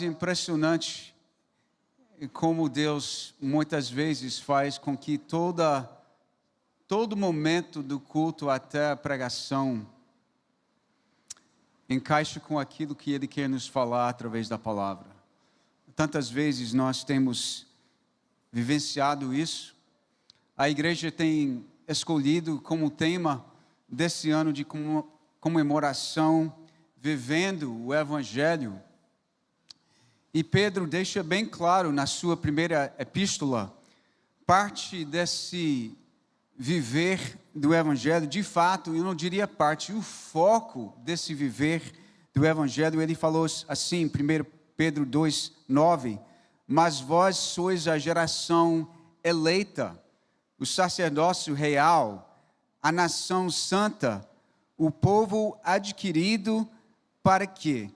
Impressionante como Deus muitas vezes faz com que todo momento do culto até a pregação encaixe com aquilo que Ele quer nos falar através da palavra. Tantas vezes nós temos vivenciado isso. A igreja tem escolhido como tema desse ano de comemoração, vivendo o Evangelho. E Pedro deixa bem claro na sua primeira epístola, parte desse viver do Evangelho, de fato, eu não diria parte, o foco desse viver do Evangelho, ele falou assim, 1 Pedro 2:9, mas vós sois a geração eleita, o sacerdócio real, a nação santa, o povo adquirido para quê?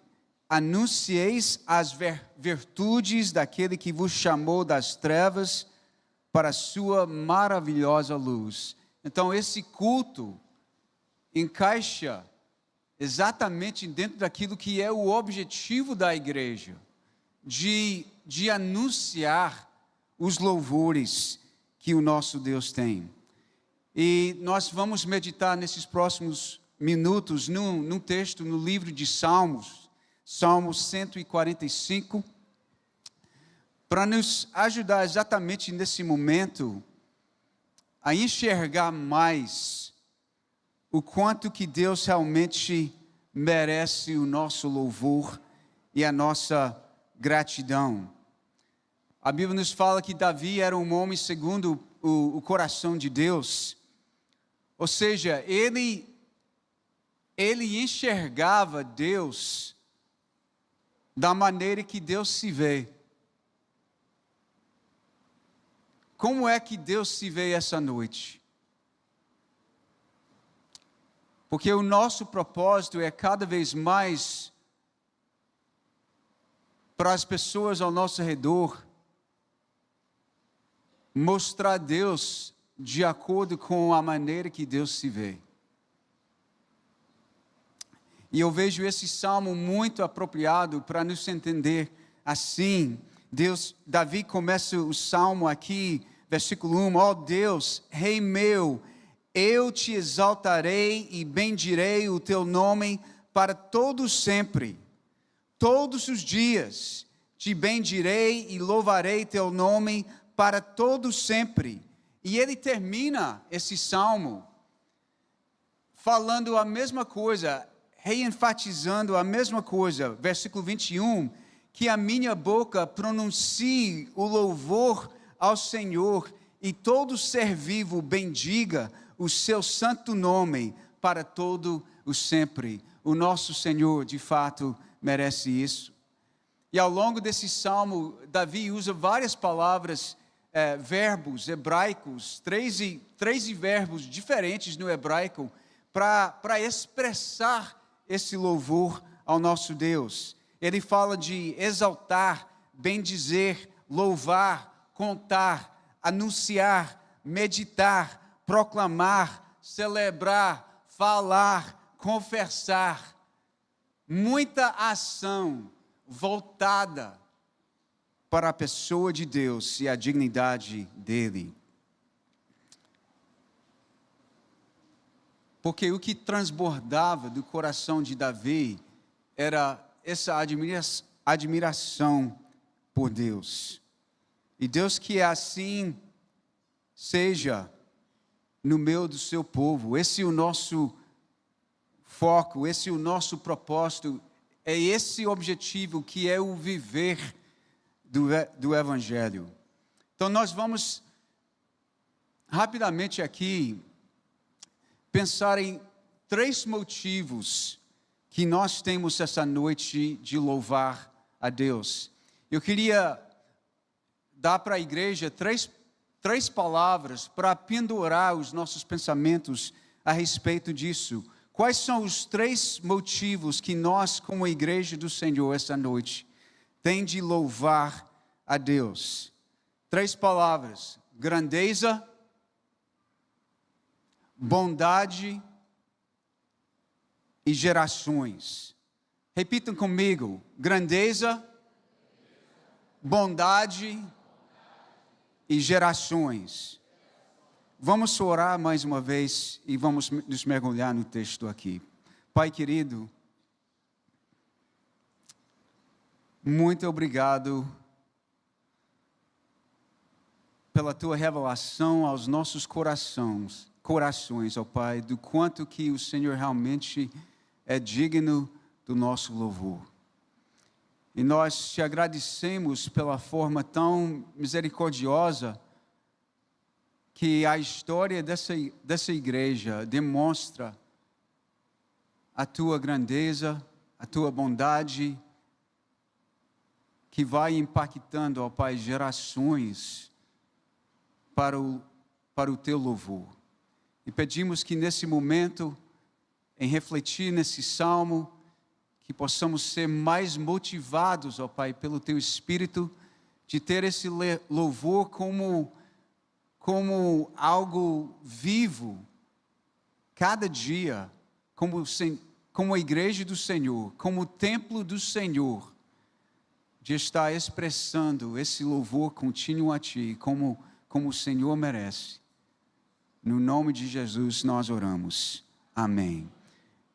Anuncieis as virtudes daquele que vos chamou das trevas para a sua maravilhosa luz. Então, esse culto encaixa exatamente dentro daquilo que é o objetivo da igreja, de anunciar os louvores que o nosso Deus tem. E nós vamos meditar nesses próximos minutos num texto no livro de Salmos, Salmo 145, para nos ajudar exatamente nesse momento a enxergar mais o quanto que Deus realmente merece o nosso louvor e a nossa gratidão. A Bíblia nos fala que Davi era um homem segundo o coração de Deus, ou seja, ele enxergava Deus da maneira que Deus se vê. Como é que Deus se vê essa noite? Porque o nosso propósito é cada vez mais para as pessoas ao nosso redor mostrar Deus de acordo com a maneira que Deus se vê. E eu vejo esse salmo muito apropriado para nos entender assim. Davi começa o salmo aqui, versículo 1, ó Deus, Rei meu, eu te exaltarei e bendirei o teu nome para todo sempre. Todos os dias te bendirei e louvarei teu nome para todo sempre. E ele termina esse salmo falando a mesma coisa, reenfatizando a mesma coisa, versículo 21, que a minha boca pronuncie o louvor ao Senhor e todo ser vivo bendiga o seu santo nome para todo o sempre. O nosso Senhor, de fato, merece isso. E ao longo desse salmo, Davi usa várias palavras, verbos hebraicos, 13 verbos diferentes no hebraico, para expressar esse louvor ao nosso Deus. Ele fala de exaltar, bendizer, louvar, contar, anunciar, meditar, proclamar, celebrar, falar, confessar. Muita ação voltada para a pessoa de Deus e a dignidade dele. Porque o que transbordava do coração de Davi era essa admiração por Deus. E Deus que assim seja no meio do seu povo. Esse é o nosso foco, esse é o nosso propósito. É esse objetivo que é o viver do Evangelho. Então nós vamos rapidamente aqui pensar em 3 motivos que nós temos essa noite de louvar a Deus. Eu queria dar para a igreja três palavras para pendurar os nossos pensamentos a respeito disso. Quais são os 3 motivos que nós, como igreja do Senhor, essa noite, tem de louvar a Deus? 3 palavras: grandeza, bondade e gerações. Repitam comigo: grandeza, bondade e gerações. Vamos orar mais uma vez e vamos nos mergulhar no texto aqui. Pai querido, muito obrigado pela tua revelação aos nossos corações, ó Pai, do quanto que o Senhor realmente é digno do nosso louvor. E nós te agradecemos pela forma tão misericordiosa que a história dessa igreja demonstra a tua grandeza, a tua bondade, que vai impactando, ó Pai, gerações para o teu louvor. E pedimos que nesse momento, em refletir nesse salmo, que possamos ser mais motivados, ó Pai, pelo teu Espírito, de ter esse louvor como algo vivo, cada dia, como a igreja do Senhor, como o templo do Senhor, de estar expressando esse louvor contínuo a Ti, como o Senhor merece. No nome de Jesus nós oramos. Amém.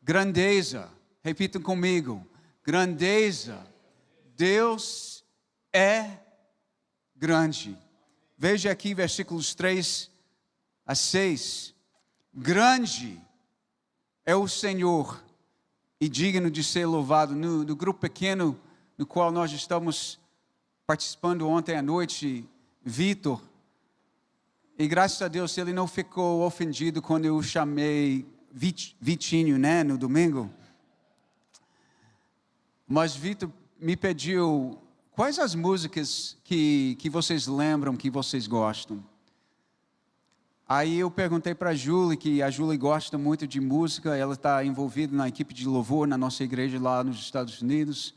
Grandeza, repitam comigo, grandeza, Deus é grande. Veja aqui versículos 3 a 6. Grande é o Senhor e digno de ser louvado. No grupo pequeno no qual nós estamos participando ontem à noite, Vitor, e graças a Deus ele não ficou ofendido quando eu o chamei Vitinho, né, no domingo. Mas Vitor me pediu, quais as músicas que vocês lembram, que vocês gostam? Aí eu perguntei para a Julie, que a Julie gosta muito de música, ela está envolvida na equipe de louvor na nossa igreja lá nos Estados Unidos.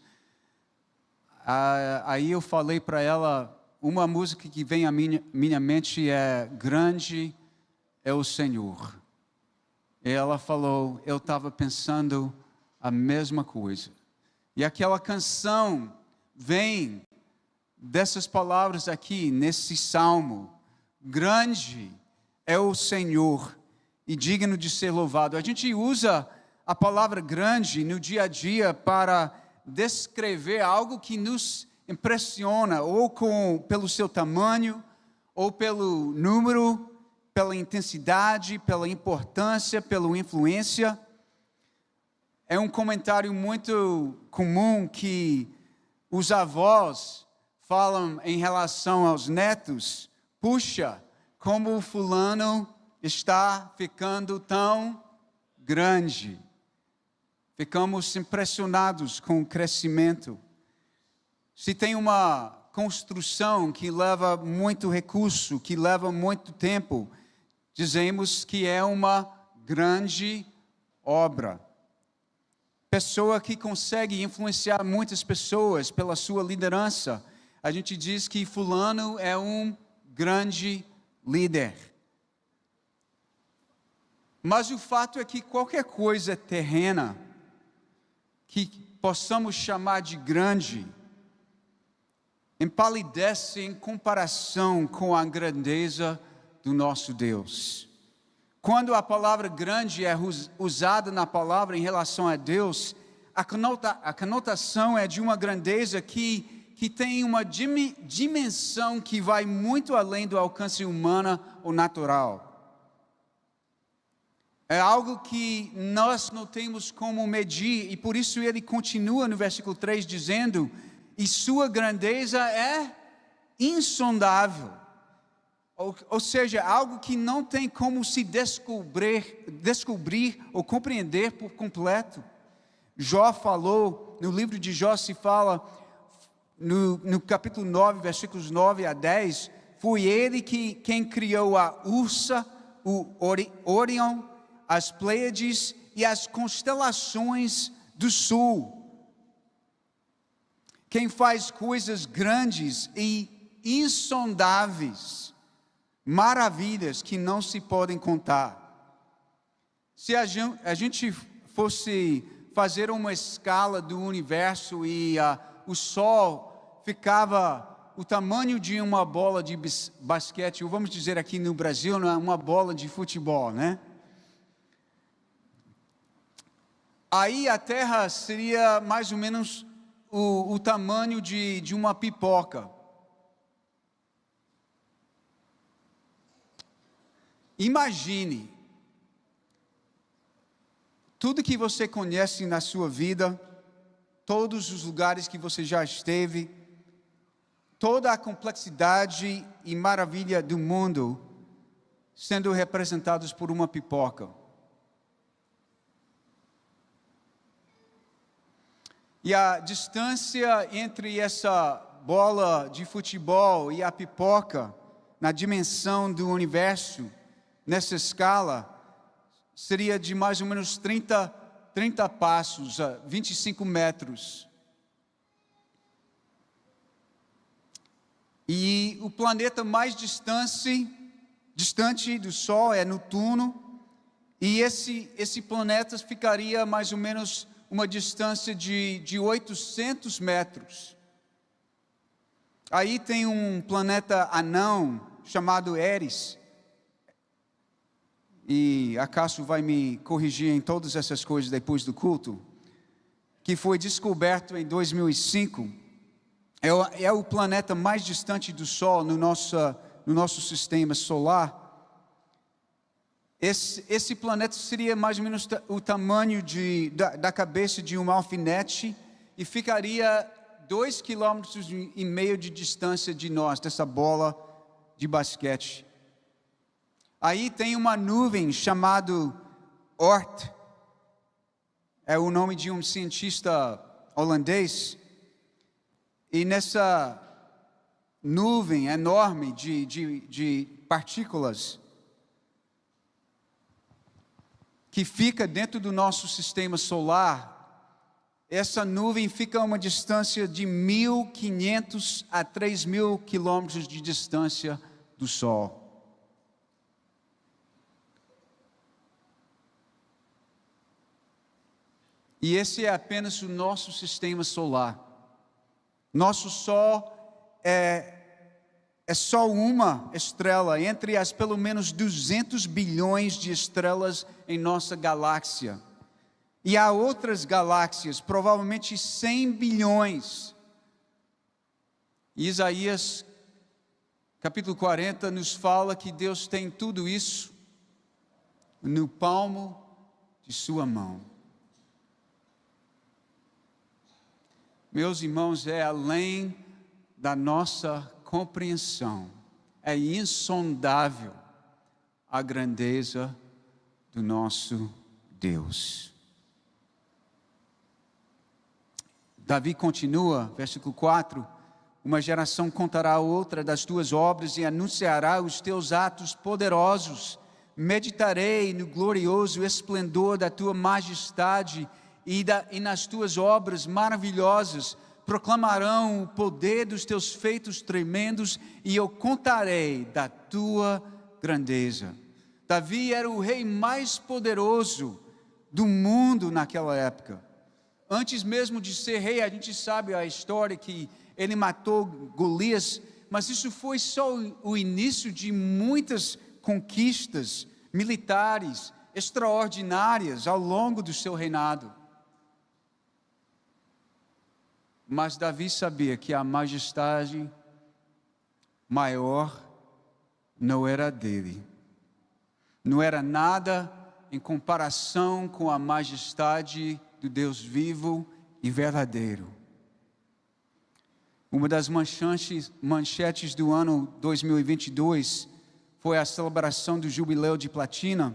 Aí eu falei para ela, uma música que vem à minha mente é Grande é o Senhor. E ela falou, eu estava pensando a mesma coisa. E aquela canção vem dessas palavras aqui, nesse salmo. Grande é o Senhor e digno de ser louvado. A gente usa a palavra grande no dia a dia para descrever algo que nos impressiona, ou pelo seu tamanho, ou pelo número, pela intensidade, pela importância, pela influência. É um comentário muito comum que os avós falam em relação aos netos. Puxa, como o fulano está ficando tão grande. Ficamos impressionados com o crescimento. Se tem uma construção que leva muito recurso, que leva muito tempo, dizemos que é uma grande obra. Pessoa que consegue influenciar muitas pessoas pela sua liderança. A gente diz que fulano é um grande líder. Mas o fato é que qualquer coisa terrena que possamos chamar de grande, empalidece em comparação com a grandeza do nosso Deus. Quando a palavra grande é usada na palavra em relação a Deus, a conotação é de uma grandeza que tem uma dimensão que vai muito além do alcance humano ou natural. É algo que nós não temos como medir, e por isso ele continua no versículo 3 dizendo, e sua grandeza é insondável. Ou seja, algo que não tem como se descobrir ou compreender por completo. Jó falou, no livro de Jó se fala, no capítulo 9, versículos 9 a 10, foi ele quem criou a Ursa, o Orion, as Pleiades e as constelações do sul. Quem faz coisas grandes e insondáveis, maravilhas que não se podem contar. Se a gente fosse fazer uma escala do universo e o Sol ficava o tamanho de uma bola de basquete, ou vamos dizer aqui no Brasil, uma bola de futebol, né? Aí a Terra seria mais ou menos o tamanho de uma pipoca. Imagine tudo que você conhece na sua vida, todos os lugares que você já esteve, toda a complexidade e maravilha do mundo sendo representados por uma pipoca. E a distância entre essa bola de futebol e a pipoca, na dimensão do universo, nessa escala, seria de mais ou menos 30 passos, 25 metros. E o planeta mais distante do Sol é Netuno, e esse planeta ficaria mais ou menos uma distância de 800 metros. Aí tem um planeta anão chamado Eris, e a Cássio vai me corrigir em todas essas coisas depois do culto, que foi descoberto em 2005, é o planeta mais distante do Sol no nosso sistema solar. Esse planeta seria mais ou menos o tamanho da cabeça de um alfinete e ficaria 2,5 quilômetros de distância de nós, dessa bola de basquete. Aí tem uma nuvem chamada Oort, é o nome de um cientista holandês, e nessa nuvem enorme de partículas que fica dentro do nosso sistema solar, essa nuvem fica a uma distância de 1.500 a 3.000 quilômetros de distância do Sol. E esse é apenas o nosso sistema solar. Nosso Sol é só uma estrela entre as pelo menos 200 bilhões de estrelas em nossa galáxia. E há outras galáxias, provavelmente 100 bilhões. Isaías, capítulo 40, nos fala que Deus tem tudo isso no palmo de sua mão. Meus irmãos, é além da nossa compreensão, é insondável a grandeza do nosso Deus. Davi continua, versículo 4, uma geração contará a outra das tuas obras e anunciará os teus atos poderosos, meditarei no glorioso esplendor da tua majestade e nas tuas obras maravilhosas, proclamarão o poder dos teus feitos tremendos, e eu contarei da tua grandeza. Davi era o rei mais poderoso do mundo naquela época. Antes mesmo de ser rei, a gente sabe a história que ele matou Golias, mas isso foi só o início de muitas conquistas militares extraordinárias ao longo do seu reinado. Mas Davi sabia que a majestade maior não era dele. Não era nada em comparação com a majestade do Deus vivo e verdadeiro. Uma das manchetes do ano 2022 foi a celebração do jubileu de platina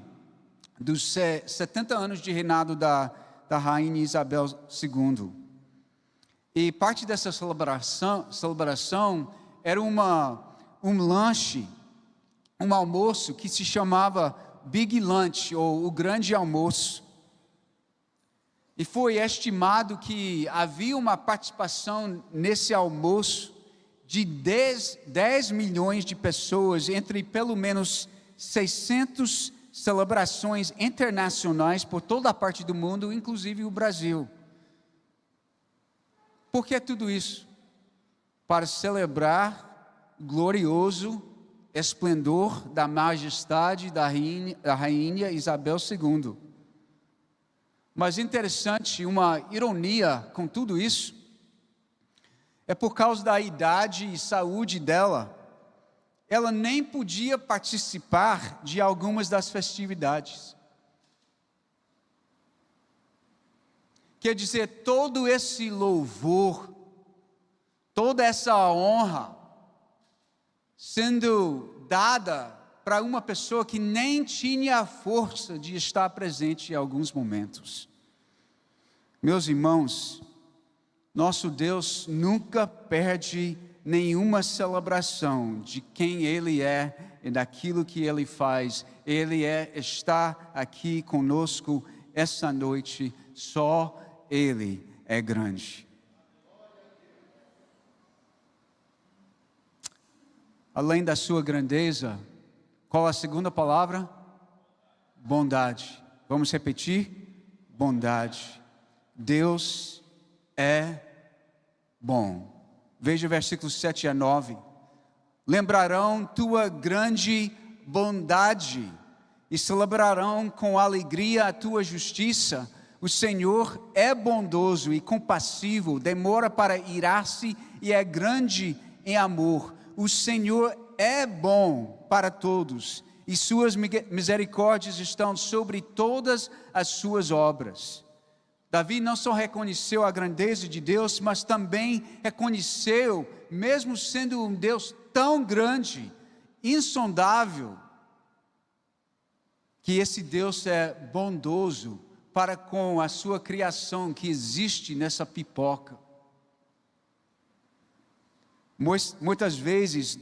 dos 70 anos de reinado da rainha Isabel II. E parte dessa celebração era um lanche, um almoço que se chamava Big Lunch, ou o grande almoço. E foi estimado que havia uma participação nesse almoço de 10 milhões de pessoas, entre pelo menos 600 celebrações internacionais por toda a parte do mundo, inclusive o Brasil. Por que tudo isso? para celebrar o glorioso esplendor da majestade da rainha Isabel II. Mas interessante, uma ironia com tudo isso, é por causa da idade e saúde dela, ela nem podia participar de algumas das festividades. Quer dizer, todo esse louvor, toda essa honra, sendo dada para uma pessoa que nem tinha a força de estar presente em alguns momentos. Meus irmãos, nosso Deus nunca perde nenhuma celebração de quem Ele é e daquilo que Ele faz. Ele está aqui conosco essa noite, só Ele é grande. Além da sua grandeza, qual a segunda palavra? Bondade. Vamos repetir? Bondade. Deus é bom. Veja versículos 7 a 9. Lembrarão tua grande bondade e celebrarão com alegria a tua justiça. O Senhor é bondoso e compassivo, demora para irar-se e é grande em amor. O Senhor é bom para todos e suas misericórdias estão sobre todas as suas obras. Davi não só reconheceu a grandeza de Deus, mas também reconheceu, mesmo sendo um Deus tão grande, insondável, que esse Deus é bondoso para com a sua criação que existe nessa pipoca. Muitas vezes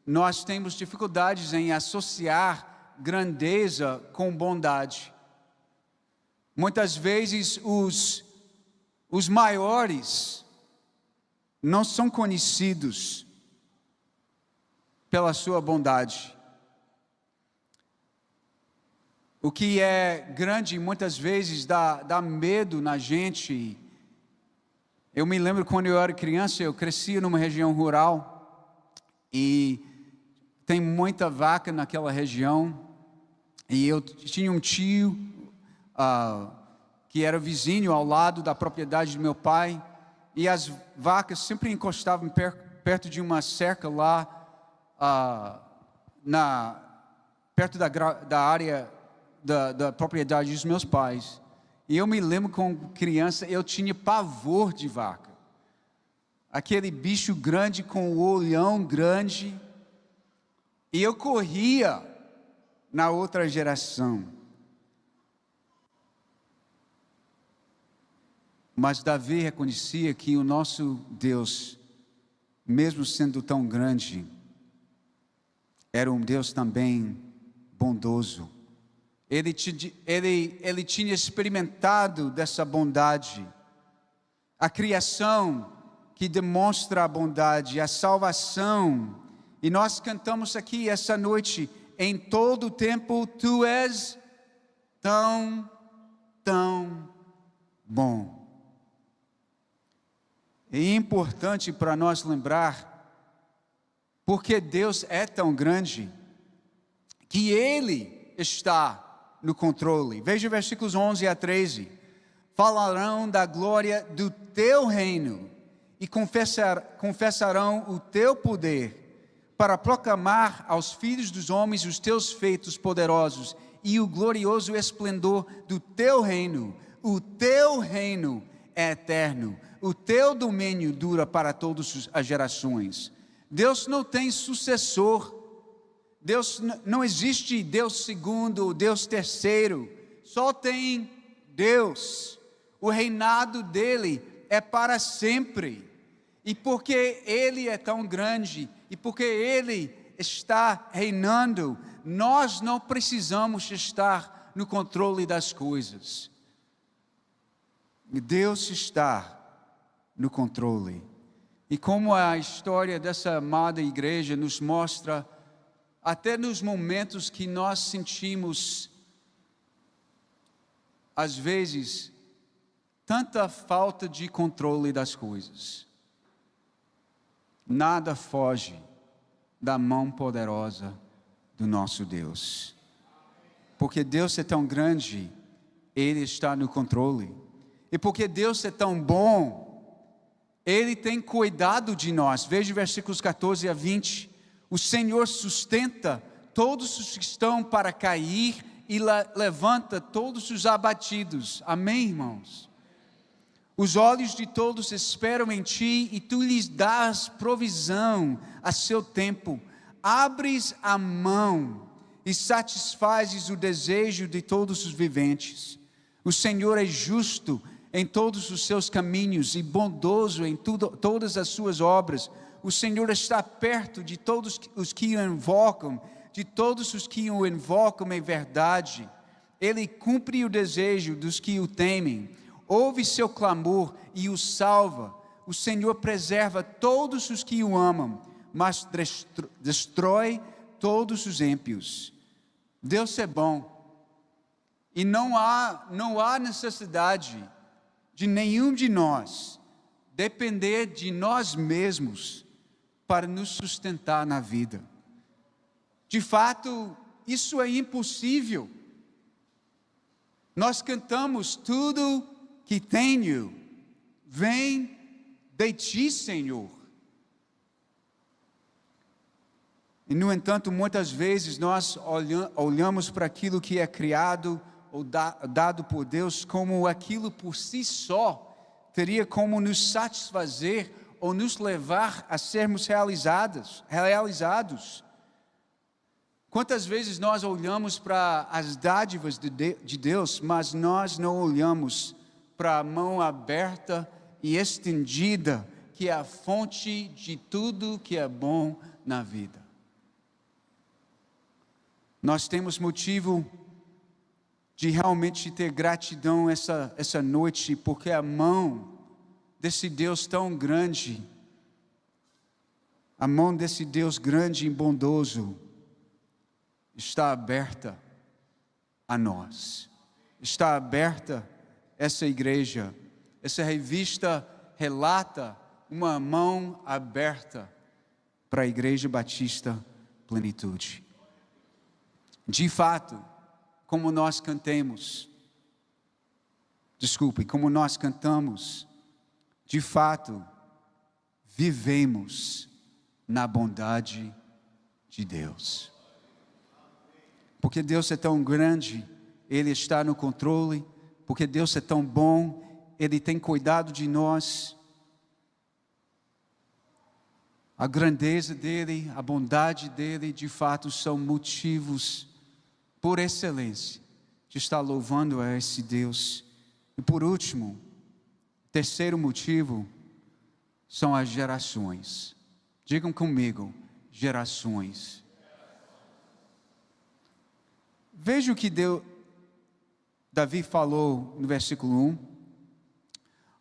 nós temos dificuldades em associar grandeza com bondade. Muitas vezes os maiores não são conhecidos pela sua bondade. O que é grande muitas vezes dá medo na gente. Eu me lembro quando eu era criança, eu cresci numa região rural e tem muita vaca naquela região. E eu tinha um tio que era vizinho ao lado da propriedade do meu pai, e as vacas sempre encostavam perto de uma cerca lá, perto da área da propriedade dos meus pais. E eu me lembro, como criança, eu tinha pavor de vaca. Aquele bicho grande com o olhão grande, e eu corria na outra geração. Mas Davi reconhecia que o nosso Deus, mesmo sendo tão grande, era um Deus também bondoso. Ele tinha experimentado dessa bondade. A criação que demonstra a bondade, a salvação. E nós cantamos aqui essa noite, em todo o tempo, Tu és tão, tão bom. É importante para nós lembrar, porque Deus é tão grande, que Ele está no controle. Veja versículos 11 a 13. Falarão da glória do Teu reino, e confessarão o Teu poder, para proclamar aos filhos dos homens os Teus feitos poderosos, e o glorioso esplendor do Teu reino. O Teu reino é eterno. O Teu domínio dura para todas as gerações. Deus não tem sucessor. Não existe Deus segundo, Deus terceiro. Só tem Deus. O reinado dele é para sempre. E porque Ele é tão grande, e porque Ele está reinando, nós não precisamos estar no controle das coisas. Deus está no controle. E como a história dessa amada igreja nos mostra, até nos momentos que nós sentimos, às vezes, tanta falta de controle das coisas. nada foge da mão poderosa do nosso Deus. Porque Deus é tão grande, Ele está no controle. E porque Deus é tão bom, Ele tem cuidado de nós. Veja versículos 14 a 20. O Senhor sustenta todos os que estão para cair e levanta todos os abatidos. Amém, irmãos? Os olhos de todos esperam em Ti e Tu lhes dás provisão a seu tempo. Abres a mão e satisfazes o desejo de todos os viventes. O Senhor é justo em todos os seus caminhos e bondoso em todas as suas obras. O Senhor está perto de todos os que o invocam, de todos os que o invocam em verdade. Ele cumpre o desejo dos que o temem. Ouve seu clamor e o salva. O Senhor preserva todos os que o amam, mas destrói todos os ímpios. Deus é bom. E não há necessidade de nenhum de nós depender de nós mesmos para nos sustentar na vida. De fato, isso é impossível. Nós cantamos: tudo que tenho vem de Ti, Senhor. E, no entanto, muitas vezes nós olhamos para aquilo que é criado ou dado por Deus como aquilo por si só teria como nos satisfazer ou nos levar a sermos realizados. Quantas vezes nós olhamos para as dádivas de Deus, mas nós não olhamos para a mão aberta e estendida, que é a fonte de tudo que é bom na vida. Nós temos motivo de realmente ter gratidão essa noite, porque a mão desse Deus tão grande, a mão desse Deus grande e bondoso, está aberta a nós. Está aberta essa igreja. Essa revista relata uma mão aberta para a Igreja Batista Plenitude. De fato, como nós cantamos, como nós cantamos, de fato, vivemos na bondade de Deus. Porque Deus é tão grande, Ele está no controle. Porque Deus é tão bom, Ele tem cuidado de nós. A grandeza dEle, a bondade dEle, de fato, são motivos por excelência de estar louvando a esse Deus. E por último, terceiro motivo, são as gerações. Digam comigo, gerações. Veja o que Davi falou no versículo 1.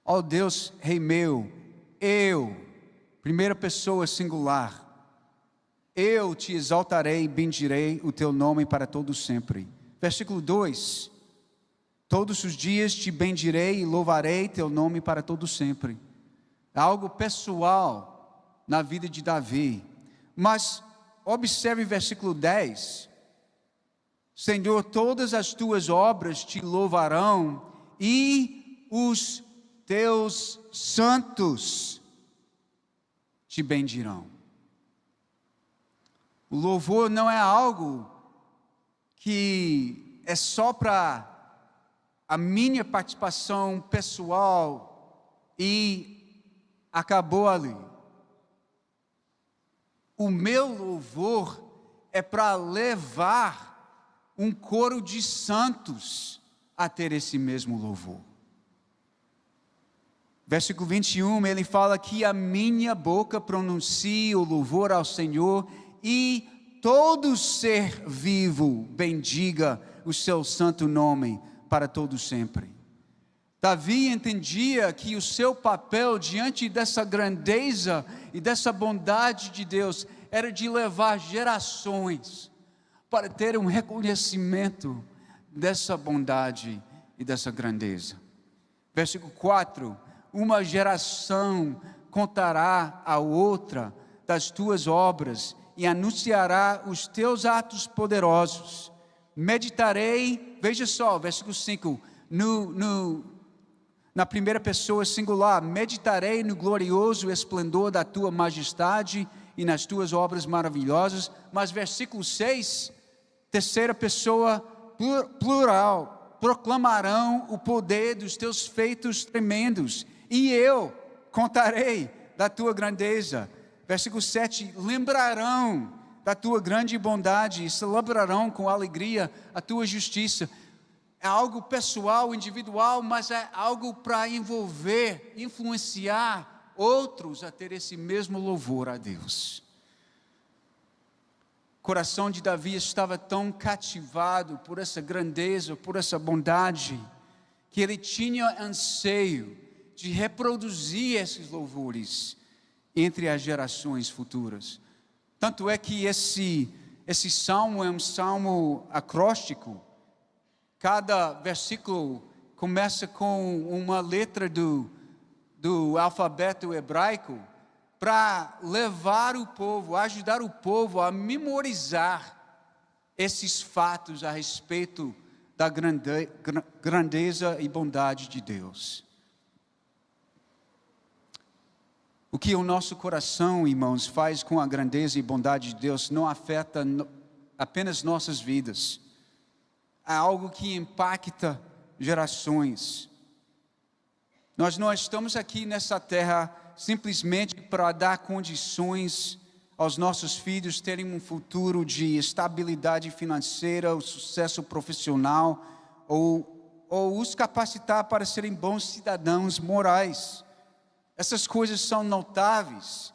Ó Deus, Rei meu, eu, primeira pessoa singular, eu te exaltarei e bendirei o teu nome para todo sempre. Versículo 2. Todos os dias te bendirei e louvarei teu nome para todo sempre. É algo pessoal na vida de Davi. Mas observe o versículo 10. Senhor, todas as tuas obras te louvarão e os teus santos te bendirão. O louvor não é algo que é só para a minha participação pessoal e acabou ali. O meu louvor é para levar um coro de santos a ter esse mesmo louvor. Versículo 21, ele fala que a minha boca pronuncie o louvor ao Senhor e todo ser vivo bendiga o seu santo nome para todo sempre. Davi entendia que o seu papel diante dessa grandeza e dessa bondade de Deus era de levar gerações para ter um reconhecimento dessa bondade e dessa grandeza. Versículo 4, uma geração contará a outra das tuas obras e anunciará os teus atos poderosos. Meditarei, veja só, versículo 5, na primeira pessoa singular, meditarei no glorioso esplendor da tua majestade e nas tuas obras maravilhosas. Mas versículo 6, terceira pessoa plural, proclamarão o poder dos teus feitos tremendos, e eu contarei da tua grandeza. Versículo 7, lembrarão da tua grande bondade e celebrarão com alegria a tua justiça. É algo pessoal, individual, mas é algo para envolver, influenciar outros a ter esse mesmo louvor a Deus. O coração de Davi estava tão cativado por essa grandeza, por essa bondade, que ele tinha anseio de reproduzir esses louvores entre as gerações futuras. Tanto é que esse salmo é um salmo acróstico. Cada versículo começa com uma letra do alfabeto hebraico para levar o povo, ajudar o povo a memorizar esses fatos a respeito da grandeza e bondade de Deus. O que o nosso coração, irmãos, faz com a grandeza e bondade de Deus não afeta apenas nossas vidas. É algo que impacta gerações. Nós não estamos aqui nessa terra simplesmente para dar condições aos nossos filhos terem um futuro de estabilidade financeira, o sucesso profissional, ou os capacitar para serem bons cidadãos morais. Essas coisas são notáveis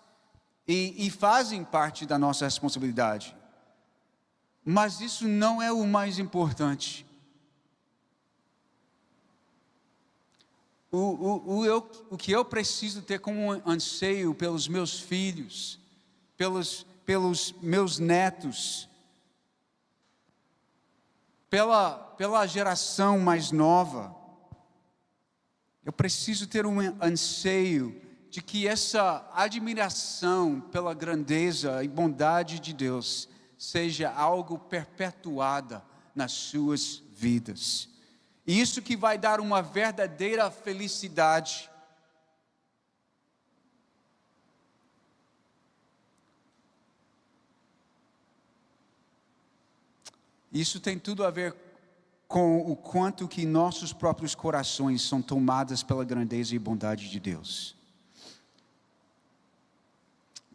e fazem parte da nossa responsabilidade. Mas isso não é o mais importante. O que eu preciso ter como anseio pelos meus filhos, pelos meus netos, pela geração mais nova, eu preciso ter um anseio de que essa admiração pela grandeza e bondade de Deus seja algo perpetuada nas suas vidas. E isso que vai dar uma verdadeira felicidade. Isso tem tudo a ver com o quanto que nossos próprios corações são tomados pela grandeza e bondade de Deus.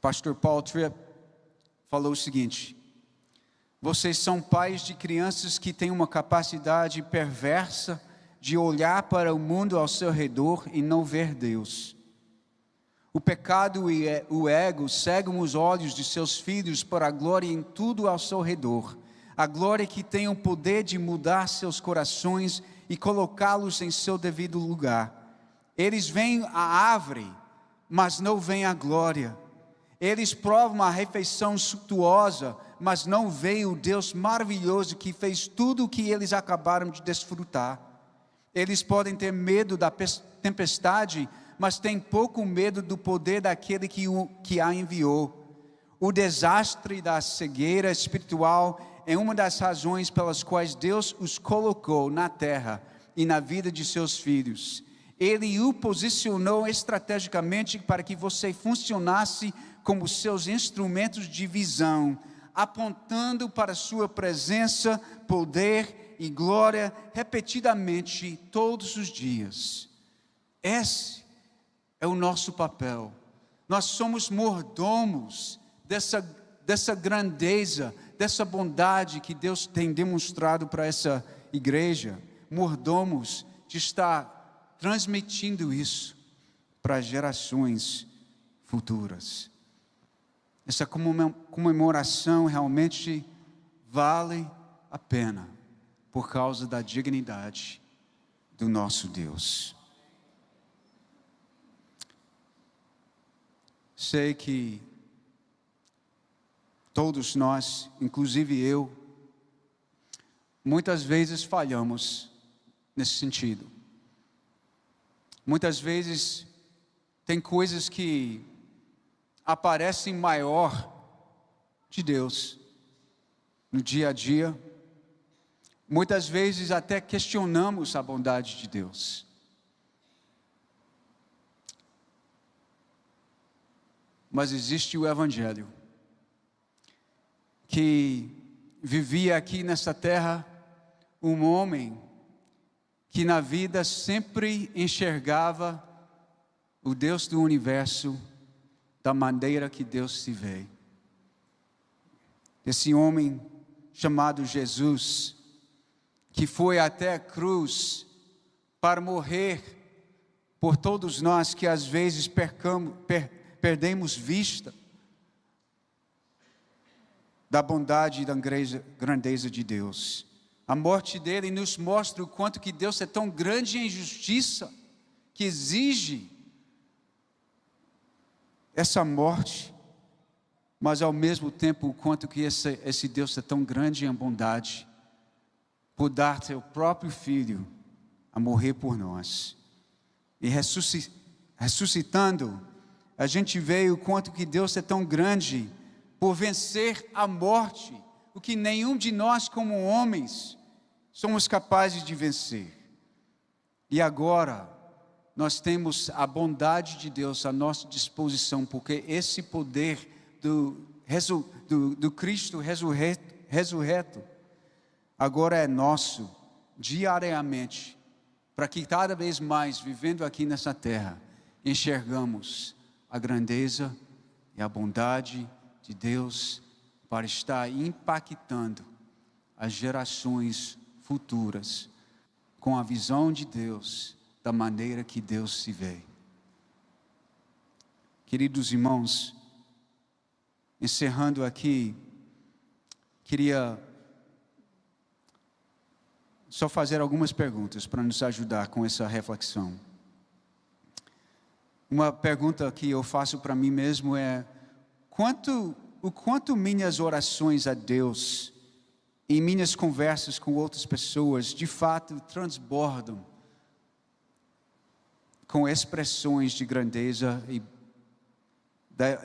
Pastor Paul Tripp falou o seguinte: vocês são pais de crianças que têm uma capacidade perversa de olhar para o mundo ao seu redor e não ver Deus. O pecado e o ego cegam os olhos de seus filhos para a glória em tudo ao seu redor. A glória que tem o poder de mudar seus corações e colocá-los em seu devido lugar. Eles veem a árvore, mas não veem a glória. Eles provam a refeição suntuosa, mas não veem o Deus maravilhoso que fez tudo o que eles acabaram de desfrutar. Eles podem ter medo da tempestade, mas têm pouco medo do poder daquele que a enviou. O desastre da cegueira espiritual é uma das razões pelas quais Deus os colocou na terra e na vida de seus filhos. Ele o posicionou estrategicamente para que você funcionasse como seus instrumentos de visão, apontando para sua presença, poder e glória repetidamente todos os dias. Esse é o nosso papel. Nós somos mordomos dessa grandeza, dessa bondade que Deus tem demonstrado para essa igreja. Mordomos de estar transmitindo isso para as gerações futuras. Essa comemoração realmente vale a pena por causa da dignidade do nosso Deus. Sei que todos nós, inclusive eu, muitas vezes falhamos nesse sentido. Muitas vezes tem coisas que aparecem maior de Deus no dia a dia. Muitas vezes até questionamos a bondade de Deus. Mas existe o Evangelho, que vivia aqui nessa terra um homem que na vida sempre enxergava o Deus do universo da maneira que Deus se vê. Esse homem chamado Jesus, que foi até a cruz para morrer por todos nós que às vezes perdemos vista da bondade e da grandeza de Deus. A morte dele nos mostra o quanto que Deus é tão grande em justiça, que exige essa morte, mas ao mesmo tempo o quanto que esse Deus é tão grande em bondade, por dar seu próprio Filho a morrer por nós. E ressuscitando, a gente vê o quanto que Deus é tão grande por vencer a morte, o que nenhum de nós como homens somos capazes de vencer. E agora nós temos a bondade de Deus à nossa disposição, porque esse poder do Cristo ressurreto agora é nosso diariamente, para que cada vez mais, vivendo aqui nessa terra, enxergamos a grandeza e a bondade de Deus para estar impactando as gerações futuras com a visão de Deus, da maneira que Deus se vê. Queridos irmãos, encerrando aqui, queria só fazer algumas perguntas para nos ajudar com essa reflexão. Uma pergunta que eu faço para mim mesmo é: o quanto minhas orações a Deus, em minhas conversas com outras pessoas, de fato transbordam com expressões de grandeza e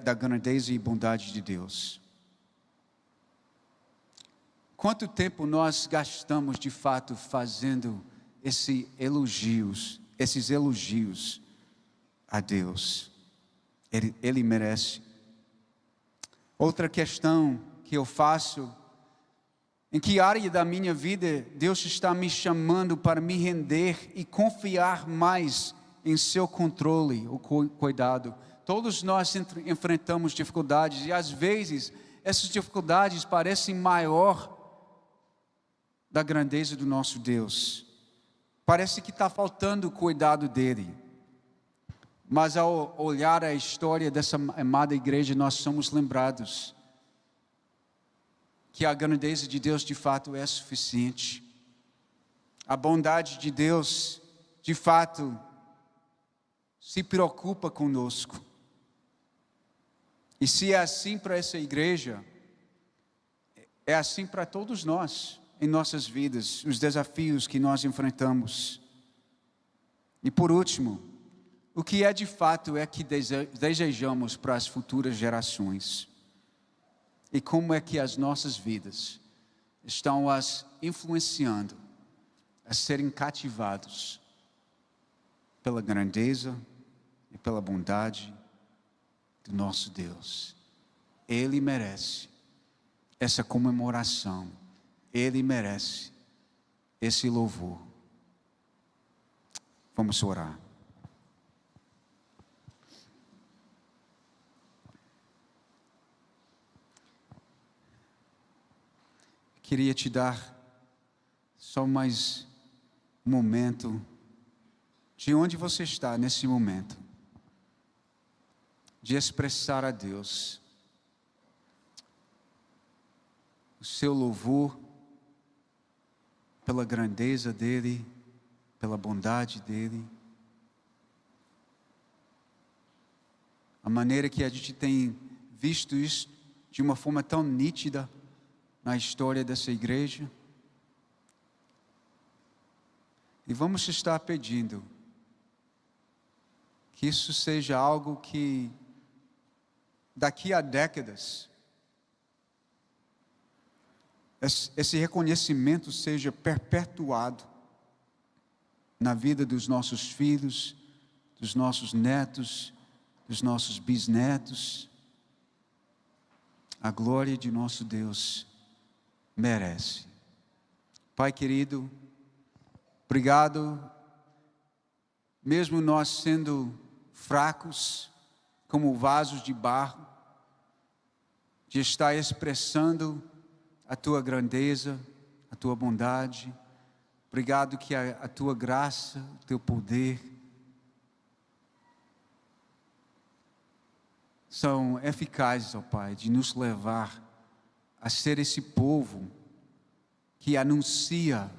da grandeza e bondade de Deus? Quanto tempo nós gastamos de fato fazendo esses elogios a Deus? Ele merece. Outra questão que eu faço: em que área da minha vida Deus está me chamando para me render e confiar mais em seu controle ou cuidado? Todos nós enfrentamos dificuldades, e às vezes essas dificuldades parecem maior da grandeza do nosso Deus. Parece que está faltando o cuidado dele. Mas ao olhar a história dessa amada igreja, nós somos lembrados que a grandeza de Deus de fato é suficiente. A bondade de Deus de fato se preocupa conosco. E se é assim para essa igreja, é assim para todos nós, em nossas vidas, os desafios que nós enfrentamos. E por último, o que é de fato é que desejamos para as futuras gerações? E como é que as nossas vidas estão as influenciando a serem cativados pela grandeza e pela bondade do nosso Deus? Ele merece essa comemoração. Ele merece esse louvor. Vamos orar. Queria te dar só mais um momento de onde você está nesse momento, de expressar a Deus o seu louvor pela grandeza dele, pela bondade dele, a maneira que a gente tem visto isso de uma forma tão nítida na história dessa igreja. E vamos estar pedindo Que isso seja algo que, daqui a décadas, esse reconhecimento seja perpetuado na vida dos nossos filhos, dos nossos netos, dos nossos bisnetos. A glória de nosso Deus merece. Pai querido, obrigado, mesmo nós sendo fracos, como vasos de barro, de estar expressando a Tua grandeza, a Tua bondade. Obrigado que a Tua graça, o Teu poder são eficazes, ó Pai, de nos levar a ser esse povo que anuncia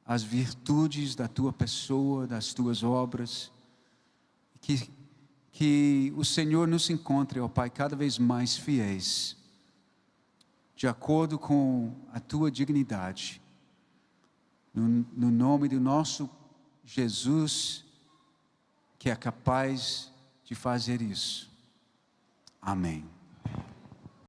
as virtudes da Tua pessoa, das Tuas obras. Que o Senhor nos encontre, ó Pai, cada vez mais fiéis, de acordo com a Tua dignidade. No nome do nosso Jesus, que é capaz de fazer isso. Amém.